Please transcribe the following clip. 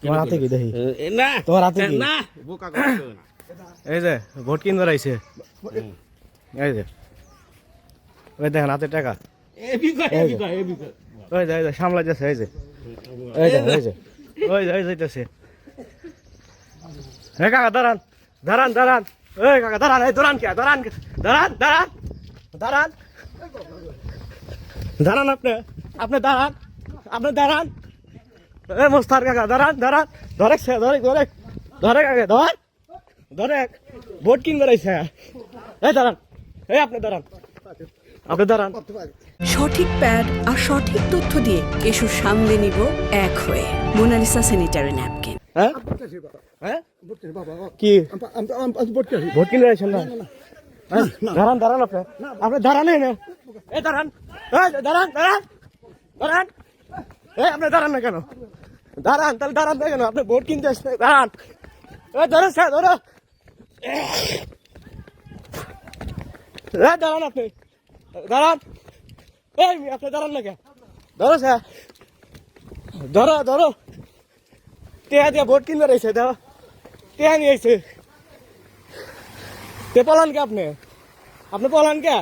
তোমার হাতে কি দেখি না তোমার হাতে কি না বোকা করছো না এই যে ভোট কিনবার আইছে এই যে ওই দেখেন হাতে টাকা ওই যে সামলা যাচ্ছে এই যে এই যে এই যে ওই যে যাইতেছে হে কাকা দাঁড়ান দাঁড়ান দাঁড়ান এই কাকা দাঁড়ান এই দাঁড়ান কে দাঁড়ান দাঁড়ান দাঁড়ান দাঁড়ান দাঁড়ান আপনি দাঁড়ান আপনি দাঁড়ান এ মোস্তার কাকা দাঁড়ান দাঁড়ান ধরে ধরে ধরে ধরে কাকা ধর ধরে ভোট কিনবার আইছে এই দাঁড়ান এই আপনি দাঁড়ান আপনি দাঁড়ান সঠিক প্যাড আর সঠিক তথ্য দিয়ে কেশুর সামলে নিব এক হয়ে মোনালিসা স্যানিটারি ন্যাপকিন। হ্যাঁ হ্যাঁ কি ভোট কিনবার আইছেন না দাঁড়ান দাঁড়ান আপনি দাঁড়ান এই দাঁড়ান দাঁড়ান দাঁড়ান দাঁড়ান এই আপনি দাঁড়ান না কেন দাঁড়ান তাহলে দাঁড়ান না কেন আপনি ভোট কিনতে আসছেন দাঁড়ান এই ধরো স্যার ধরো দাঁড়ান আপনি দাঁড়ান এই আপনি দাঁড়ান না কেন ধরো স্যার ধরো ধরো টেয়া দিয়ে ভোট কিনতে রয়েছে দাও টেয়া নিয়ে এসে তে পলান কে আপনি পলান কে